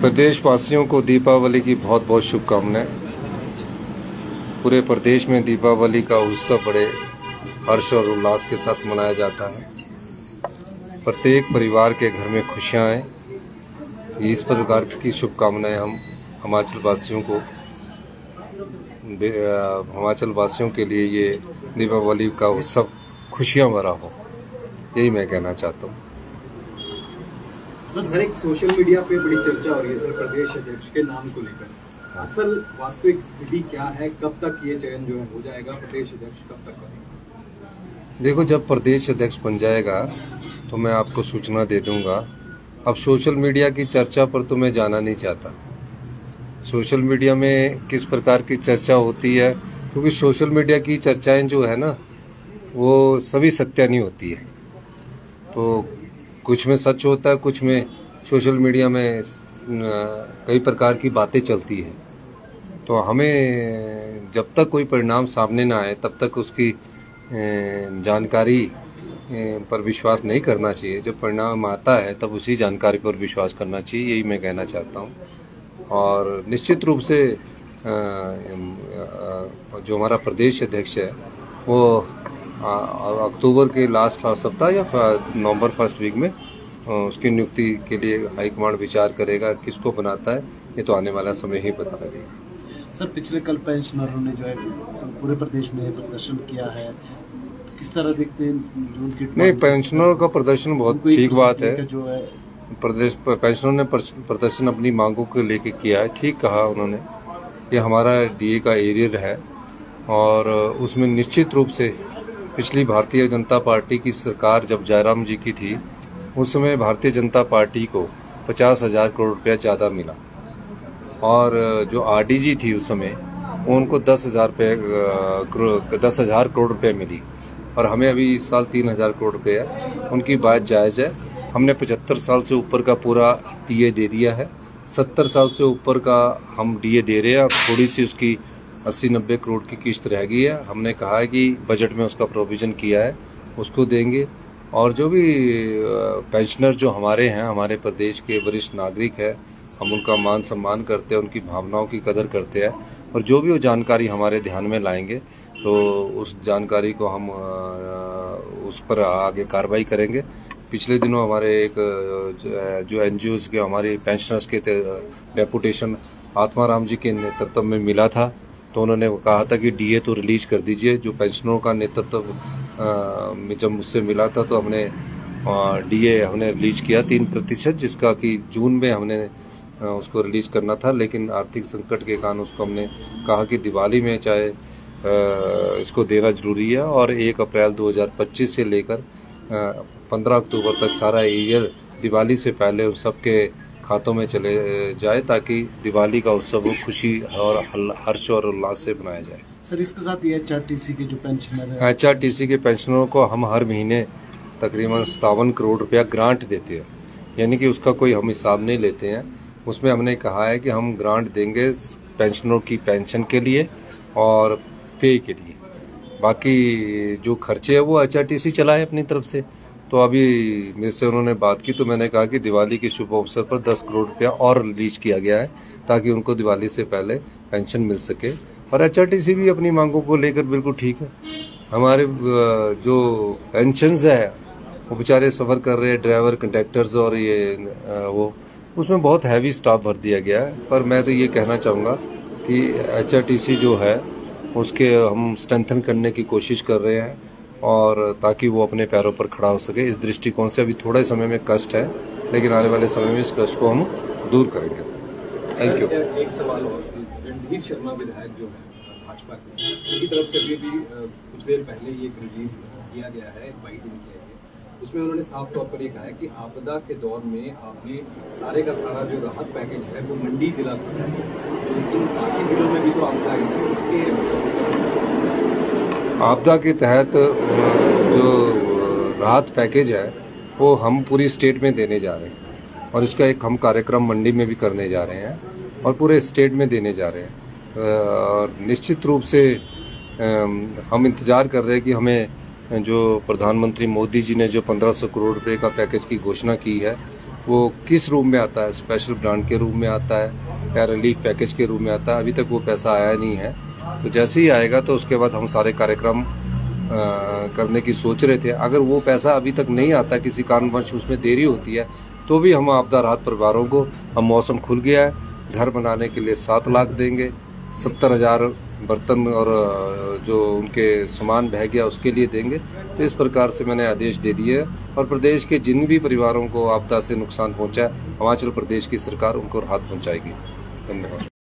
प्रदेश वासियों को दीपावली की बहुत बहुत शुभकामनाएं। पूरे प्रदेश में दीपावली का उत्सव बड़े हर्ष और उल्लास के साथ मनाया जाता है। प्रत्येक परिवार के घर में खुशियां आए, इस प्रकार की शुभकामनाएं हम हिमाचल वासियों के लिए ये दीपावली का उत्सव खुशियां भरा हो, यही मैं कहना चाहता हूँ। सर एक सोशल मीडिया पे बड़ी चर्चा हो रही है सर प्रदेश अध्यक्ष के नाम को लेकर। असल वास्तविक स्थिति क्या है, कब तक ये चयन जो है हो जाएगा, प्रदेश अध्यक्ष कब तक बनेगा? देखो, जब प्रदेश अध्यक्ष बन जाएगा तो मैं आपको सूचना दे दूंगा। अब सोशल मीडिया की चर्चा पर तो मैं जाना नहीं चाहता। सोशल मीडिया में किस प्रकार की चर्चा होती है, क्योंकि सोशल मीडिया की चर्चाएं जो है ना, वो सभी सत्य नहीं होती है। तो कुछ में सच होता है, कुछ में सोशल मीडिया में कई प्रकार की बातें चलती है। तो हमें जब तक कोई परिणाम सामने ना आए तब तक उसकी जानकारी पर विश्वास नहीं करना चाहिए। जब परिणाम आता है तब उसी जानकारी पर विश्वास करना चाहिए, यही मैं कहना चाहता हूँ। और निश्चित रूप से जो हमारा प्रदेश अध्यक्ष है वो अक्टूबर के लास्ट सप्ताह या नवंबर फर्स्ट वीक में उसकी नियुक्ति के लिए हाईकमांड विचार करेगा। किसको बनाता है ये तो आने वाला समय ही पता लगेगा। सर पिछले कल पेंशनरों ने जो है पूरे प्रदेश में प्रदर्शन किया है, किस तरह देखते हैं? नहीं, पेंशनरों का प्रदर्शन बहुत ठीक बात है। जो है प्रदेश पेंशनरों ने प्रदर्शन अपनी मांगों को लेकर किया है, ठीक कहा उन्होंने। ये हमारा डीए का एरियर है और उसमें निश्चित रूप से पिछली भारतीय जनता पार्टी की सरकार जब जयराम जी की थी, उस समय भारतीय जनता पार्टी को 50,000 करोड़ रुपया ज़्यादा मिला और जो आरडीजी थी उस समय उनको 10,000 करोड़ रुपये मिली और हमें अभी इस साल 3,000 करोड़ रुपये है। उनकी बात जायज़ है। हमने 75 साल से ऊपर का पूरा डीए दे दिया है, 70 साल से ऊपर का हम डीए दे रहे हैं। अब थोड़ी सी उसकी 80-90 करोड़ की किश्त रह गई है। हमने कहा है कि बजट में उसका प्रोविज़न किया है, उसको देंगे। और जो भी पेंशनर जो हमारे हैं, हमारे प्रदेश के वरिष्ठ नागरिक है, हम उनका मान सम्मान करते हैं, उनकी भावनाओं की कदर करते हैं। और जो भी वो जानकारी हमारे ध्यान में लाएंगे तो उस जानकारी को हम उस पर आगे कार्रवाई करेंगे। पिछले दिनों हमारे एक जो एनजीओज के हमारे पेंशनर्स के डेपुटेशन आत्माराम जी के नेतृत्व में मिला था, तो उन्होंने कहा था कि डीए तो रिलीज कर दीजिए। जो पेंशनरों का नेतृत्व जब मुझसे मिला था तो हमने डीए रिलीज किया 3%, जिसका कि जून में हमने उसको रिलीज करना था, लेकिन आर्थिक संकट के कारण उसको हमने कहा कि दिवाली में चाहे इसको देना जरूरी है। और 1 अप्रैल 2025 से लेकर 15 अक्टूबर तक सारा ईयर दिवाली से पहले उन सबके खातों में चले जाए, ताकि दिवाली का उत्सव खुशी और हर्ष और उल्लास से मनाया जाए। सर इसके साथ ये एचआरटीसी के जो पेंशनर हैं, एचआरटीसी के पेंशनरों को हम हर महीने तकरीबन 57 करोड़ रुपया ग्रांट देते हैं, यानी कि उसका कोई हम हिसाब नहीं लेते हैं। उसमें हमने कहा है कि हम ग्रांट देंगे पेंशनरों की पेंशन के लिए और पे के लिए। बाकी जो खर्चे है वो एचआरटीसी चलाए अपनी तरफ से। तो अभी मेरे से उन्होंने बात की तो मैंने कहा कि दिवाली के शुभ अवसर पर 10 करोड़ रुपया और रिलीज किया गया है, ताकि उनको दिवाली से पहले पेंशन मिल सके। और एचआरटीसी भी अपनी मांगों को लेकर बिल्कुल ठीक है। हमारे जो पेंशन्स है वो बेचारे सफ़र कर रहे हैं, ड्राइवर, कंडक्टर्स और वो उसमें बहुत हैवी स्टाफ भर दिया गया है। पर मैं तो ये कहना चाहूँगा कि एचआरटीसी जो है उसके हम स्ट्रेंथन करने की कोशिश कर रहे हैं, और ताकि वो अपने पैरों पर खड़ा हो सके। इस दृष्टिकोण से अभी थोड़े समय में कष्ट है, लेकिन आने वाले समय में इस कष्ट को हम दूर करेंगे। Thank you. एक सवाल और, रणधीर शर्मा विधायक जो है भाजपा के, उनकी तरफ से भी कुछ देर पहले ये रिलीज किया गया है, बाइट किया गया, उसमें उन्होंने साफ तौर पर ये कहा है कि आपदा के दौर में आपने सारे का सारा जो राहत पैकेज है वो मंडी जिला का है, लेकिन बाकी जिलों में भी तो आपदा आई है। उसके आपदा के तहत जो राहत पैकेज है वो हम पूरी स्टेट में देने जा रहे हैं, और इसका एक हम कार्यक्रम मंडी में भी करने जा रहे हैं और पूरे स्टेट में देने जा रहे हैं। निश्चित रूप से हम इंतज़ार कर रहे हैं कि हमें जो प्रधानमंत्री मोदी जी ने जो 1500 करोड़ रुपए का पैकेज की घोषणा की है वो किस रूप में आता है, स्पेशल ग्रांट के रूप में आता है या रिलीफ पैकेज के रूप में आता है, अभी तक वो पैसा आया नहीं है। तो जैसे ही आएगा तो उसके बाद हम सारे कार्यक्रम करने की सोच रहे थे। अगर वो पैसा अभी तक नहीं आता, किसी कारणवश उसमें देरी होती है, तो भी हम आपदा राहत परिवारों को, हम मौसम खुल गया है, घर बनाने के लिए 7 लाख देंगे, 70,000 बर्तन और जो उनके सामान बह गया उसके लिए देंगे। तो इस प्रकार से मैंने आदेश दे दिए हैं और प्रदेश के जिन भी परिवारों को आपदा से नुकसान पहुंचा है, हिमाचल प्रदेश की सरकार उनको राहत पहुंचाएगी। धन्यवाद।